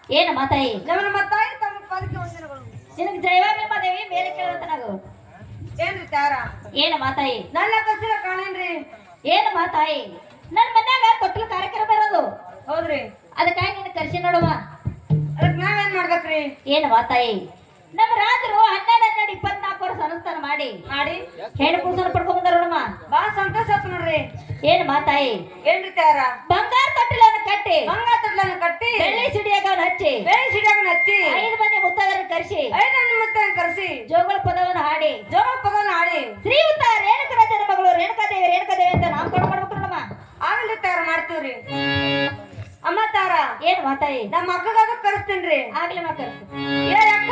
ಏನಮ್ಮ ತಾಯಿ? ನಮ್ಮ ತಾಯಿ ತಮ್ಮ ಪಾದಕ್ಕೆ ವಂದನೆಗಳು. ನಿನಗೆ ಜಯವಾಗಮ್ಮ ದೇವಿ ಮೇಲೆ ಕೇಳುತ್ತ ನಾವು. ಏನ್ರಿ ತಾರ? ಏನಮ್ಮ ತಾಯಿ? ನನ್ನ ಕಸಿರ ಕಾಣೇನ್ರಿ. ಏನಮ್ಮ ತಾಯಿ? ನನ್ನ ಮನ್ಯಾಗ ತೊಟ್ಲು ಕಾರ್ಯಕ್ರಮ ಇರೋದು. ಹೌದ್ರಿ. ಅದಕ್ಕಾಗಿ ನಿನ್ನ ಕರ್ಸಿ ನೋಡುವ. ಅದಕ್ಕೆ ನಾವೇನ್ ಮಾಡ್ಬೇಕ್ರಿ? ಏನಮ್ಮ ತಾಯಿ? ನಮ್ಮ ರಾಜರು 12-24 ವರ್ಷ ಅನುಷ್ಠಾನ ಮಾಡಿ ಹೆಣ್ಣು ಕೂಸನ ಪಡ್ಕೊಂಡ್ ಬಂದಾರ ನೋಡಮ್ಮ. ಬಾ ಸಂತೋಷ ಆಯ್ತು ನೋಡ್ರಿ. ಏನಮ್ಮ ತಾಯಿ? ಏನ್ರಿ ತಾರ? ಬಂಗಾರ ತೊಟ್ಟಿಲನ್ನು ಕಟ್ಟಿ ಬೆಳ್ಳಿ ಸಿಡಿಯಾಗವನ್ನ ಹಚ್ಚಿ 5 ಮಂದಿ ಮುತ್ತೈದರನ್ನು ಕರೆಸಿ ಕರೆಸಿ ಜೋಗಳ ಪದವನ್ನು ಹಾಡಿ ಶ್ರೀಯುತ ರೇಣುಕರಾಜನ ಮಗಳು ರೇಣುಕಾದೇವಿ ಅಂತ ನಾಮಕರಣ ಮಾಡ್ಬೇಕು ನೋಡಮ್ಮ. ಆಗಲಿ ತಾರ, ಮಾಡ್ತೀವ್ರಿ. ಅಮ್ಮ ತಾರ, ಏನ್ ಮಾತಾಯಿ? ನಮ್ಮ ಅಕ್ಕಗಾಗ ಕರೆಸ್ತೇನ್ರಿ. ಆಗ್ಲಿ ಮಾ ಕರೆಸಿ. ಏ ಅಕ್ಕ,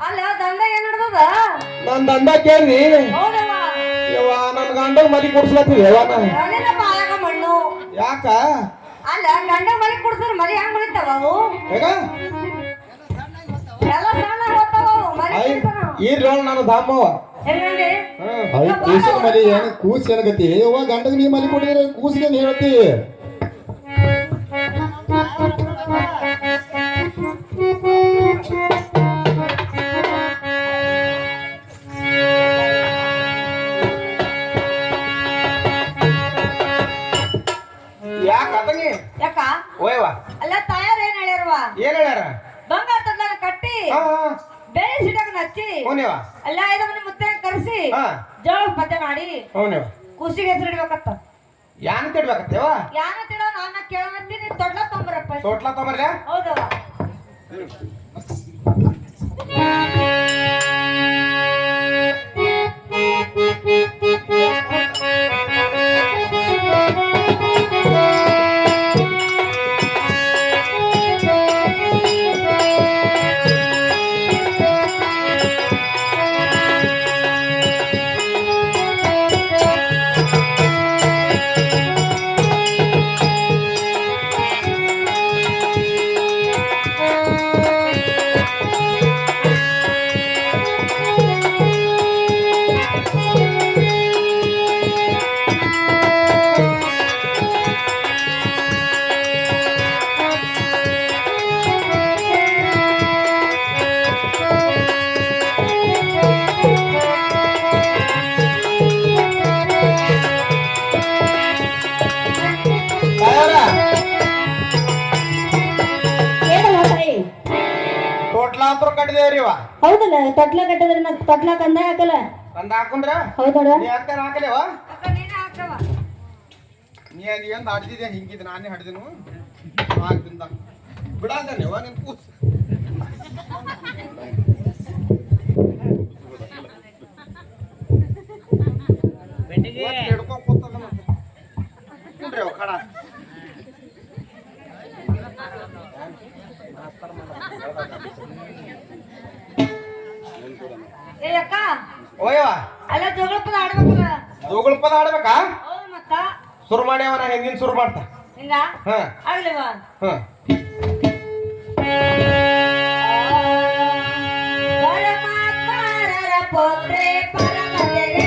ಅಲ್ಲ ದಂಡ ಏನ್ ನಡ್ದದ? ನನ್ ದಂಡ ಕೇಳಿ ಹೌದವ್ವ. ನನ್ ಗಂಡ ಮಲಿ ಕೊಡ್ಸ್ಲತ್ತೀವಿ ಬಾಯಾಗ ಮಣ್ಣು. ಯಾಕ? ಅಲ್ಲ ಗಂಡ ಮಲಿ ಕುಡ್ಸಿದ್ರ ಮಲಿ ಹೆಂಗ್ ಮಲಿತಾವ ಅವು? ಎಲ್ಲ ಸಣ್ಣ ಹೋಗ್ತಾವ ಮಲಿ. ಇರ್ಲಿ ನಾನು ಧಾಮವ ಹೆಂಗಂದ್ರೆ ಕೂಸಿನ ಮಲಿ ಏನ್ ಕೂಸ್ ಏನಗತಿ? ಗಂಡಗ ನೀ ಮಲಿ ಕೊಟ್ಟಿದ್ರೆ ಕೂಸಿಗೆ ಹೇಳ್ತಿ. ಯಾಕ? ಅಲ್ಲ ತಾಯಾರ ಏನ್ ಹೇಳ್ಯಾರವ? ಏನ್ ಹೇಳ್ಯಾರ? ಬಂಗಾರ ತೊಟ್ಲನ್ನ ಕಟ್ಟಿ ಬೆಳೆ ಸಿಡಾಗ ಹಚ್ಚಿ ಎಲ್ಲ 5 ಮಂದಿ ಮುತ್ತೆ ಕರೆಸಿ ಜೋಳ ಪದ್ಯ ಮಾಡಿ ಕೂಸಿಗೆ ಹೆಸರು ಇಡ್ಬೇಕತ್ತ. ಯಾನ್ ತಿಡ್ಬೇಕತ್ತೇವ? ಯಾನ ತಿಡೋ ನಾನ ಕೇಳಂತೀನಿ. ತೊಟ್ಲ ತೊಂಬರಪ್ಪ. ತೊಟ್ಲ ತೊಂಬರ್ಲ? ಹೌದವ. ಹೌದಲ್ಲ, ತೊಟ್ಲ ಕಟ್ಟಿದ್ರೆ ತೊಟ್ಲ ಕಂದ ಹಾಕಲ್ಲ. ಕಂದ ಹಾಕೊಂಡ್ರ ಹೌದೋಡ ಹಾಕಲೇವ? ಹಾಕವ ನೀ ಏನ್ ಆಡ್ತಿದ್ಯಾ? ಹಿಂಗಿದ್ ನಾನೇ ಹಾಡ್ದೇನು ಹಾಕ್ತಿಂದ ಬಿಡಾದೇವ ನಿನ್ ಕೂಸ್. ಹಿಡ್ಕೊಂಡ್ ಕೂತದ ಕಡ. ಏ ಅಕ್ಕ, ಓಯವ್ವ, ಅಲ್ಲ ಜೋಗಳ ಪದ ಆಡ್ಬೇಕಲ್ಲ. ಜೋಗಳ ಪದ ಆಡ್ಬೇಕಾ? ಹೌದು ಮತ್ತ. ಶುರು ಮಾಡ್ಯಾವ, ನಾ ಹಿಂದಿನ ಶುರು ಮಾಡ್ತಾ. ಹಿಂಗ ಆಗ್ಲಿವ? ಪೋತ್ರೆ ಪರಮತೆಗೆ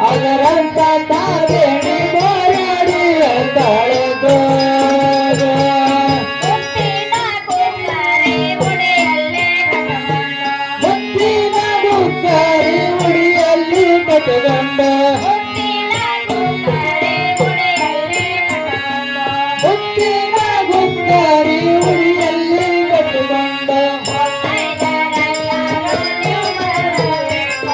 ಅದರಂತ ತಾವೇಣಿ ಬೋರಾಡಿ ಅಂತಾಳದು ಮುತ್ತಿನ ಕುಕ್ಕರೆ ಉಡೆಯಲ್ಲೇ ಕಟ್ಟಗೊಂಡ ಮುತ್ತಿನ ಗುಕ್ಕರಿ ಉಡಿಯಲ್ಲಿ ಕಟ್ಟಗೊಂಡ ಮುತ್ತಿನ ಕುಕ್ಕರೆ ಉಡೆಯಲ್ಲೇ ಕಟ್ಟಗೊಂಡ ಮುತ್ತಿನ ಗುಕ್ಕರಿ ಉಡಿಯಲ್ಲಿ ಕಟ್ಟಗೊಂಡ ಮುತ್ತೈದರೆಲ್ಲರೂ ನೀವು ಬರಬೇಕು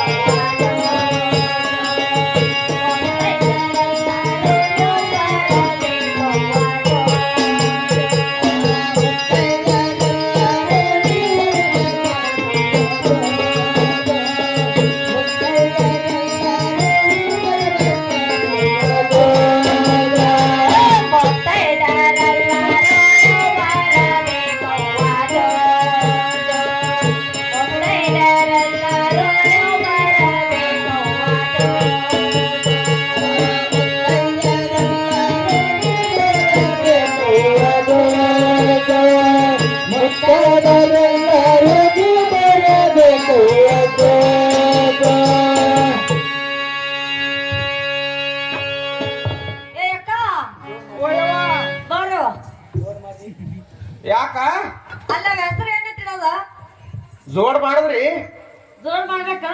ಮುತ್ತದರೆಲ್ಲರಿಗೂ ಬರಬೇಕು ಏ ಅಕ್ಕ ಓಯವ್ವ ಬಾರು ಯಾಕ ಅಲ್ಲ ಹೆಸರು ಏನಂತಿರೋದ ಜೋಡ್ ಮಾಡಿದ್ರಿ ಜೋರ್ ಮಾಡ್ಬೇಕ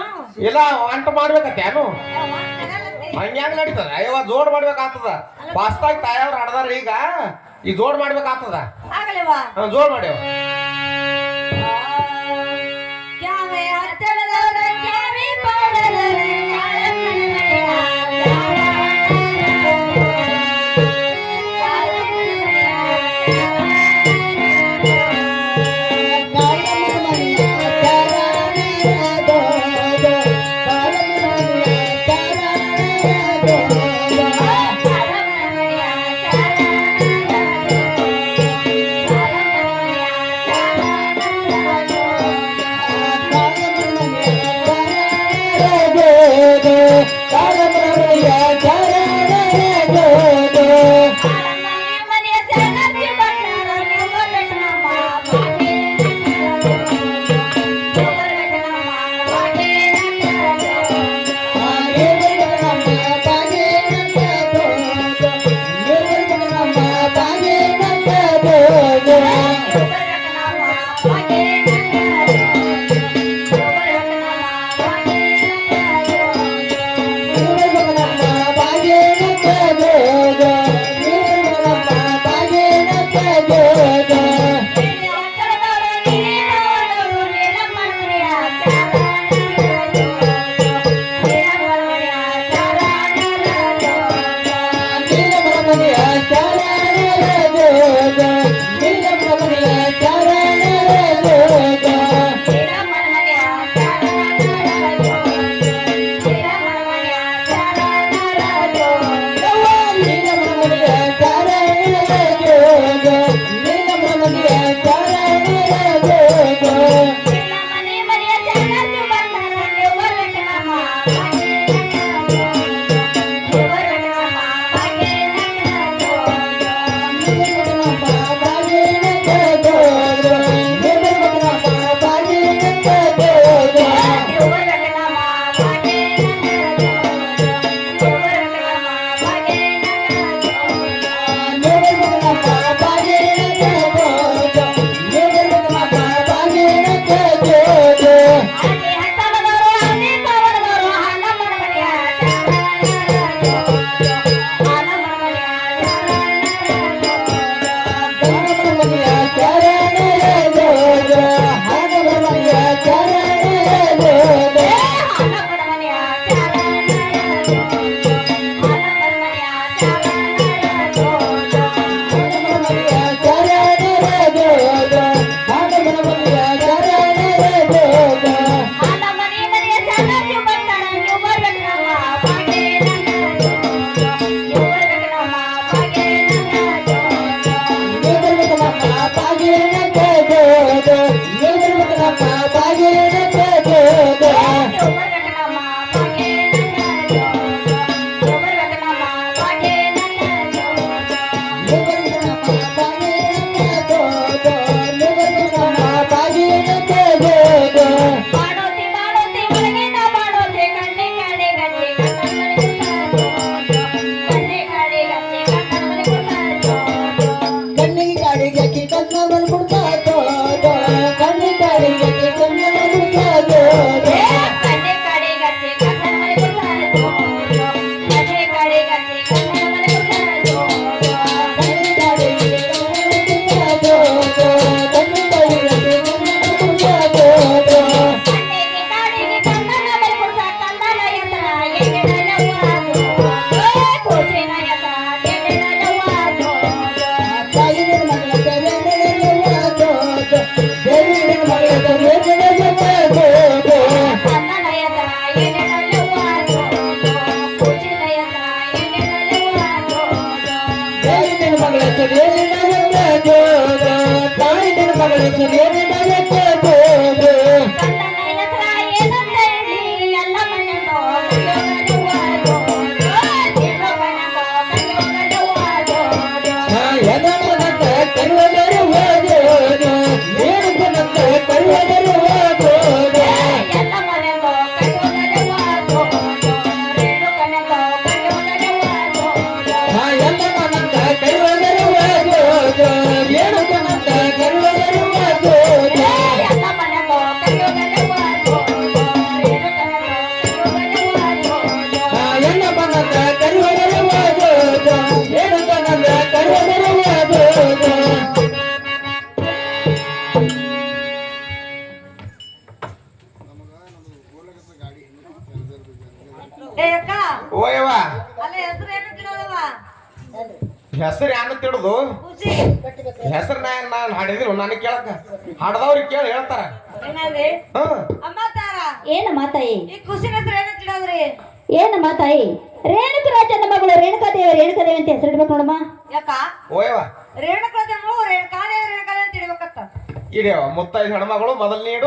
ಇಲ್ಲ ಅಂಟ ಮಾಡ್ಬೇಕತ್ತೇನು ಹಂಗ್ಯಾಂಗ ನಡೀತದ ಅಯ್ಯವ ಜೋಡ್ ಮಾಡ್ಬೇಕಾಗ್ತದ ಫಾಸ್ಟಾಗಿ ತಾಯವ್ರು ಹಡ್ದಾರ ಈಗ ಈ ಜೋಡ್ ಮಾಡ್ಬೇಕಾಗ್ತದ ಆಗಲೇವಾ ಜೋಡ್ ಮಾಡ್ಯಾವ ಕ್ಯಾವೆ ಹತ್ತಳದವರ ಕ್ಯಾವಿ ಪಾಡದವರ ಕಾಳಮ್ಮನ ಮನೆಯ ಏ ಅಕ್ಕ ಓಯವ್ವ ಅಲ್ಲ ಹೆಸರು ಏನು ತಿಳೋದವ ಹೆಸರು ಯಾನ ತಿಳುದು ಖುಷಿ ಹೆಸರು ನಾನು ಹಾಡಿದ್ರು ನನಗೆ ಕೇಳಕ ಹಾಡ್ದವ್ರಿಗೆ ಕೇಳಿ ಹೇಳ್ತಾರ ಏನಾದ್ರಿ ಹ್ಮ್ ಅಮ್ಮ ತಾರ ಏನಮ್ಮ ತಾಯಿ ಈ ಖುಷಿನ ಹೆಸರು ಏನು ತಿಳೋದ್ರಿ ಏನಮ್ಮ ತಾಯಿ ರೇಣುಕರಾಜನ ಮಗಳು ರೇಣುಕಾದೇವಿ ಅಂತ ಹೆಸರಿಡ್ಬೇಕು ನೋಡಮ್ಮ ಯಾಕ ಓಯವ್ವ ರೇಣುಕಾದೇವಿ ರೇಣುಕಾದೇವಿ ಅಂತ ಇಡ್ಬೇಕತ್ತ ಇಡ್ಯವ ಮುತ್ತೈದು ಹೆಣ್ಮಗಳು ಮೊದಲು ನೀಡು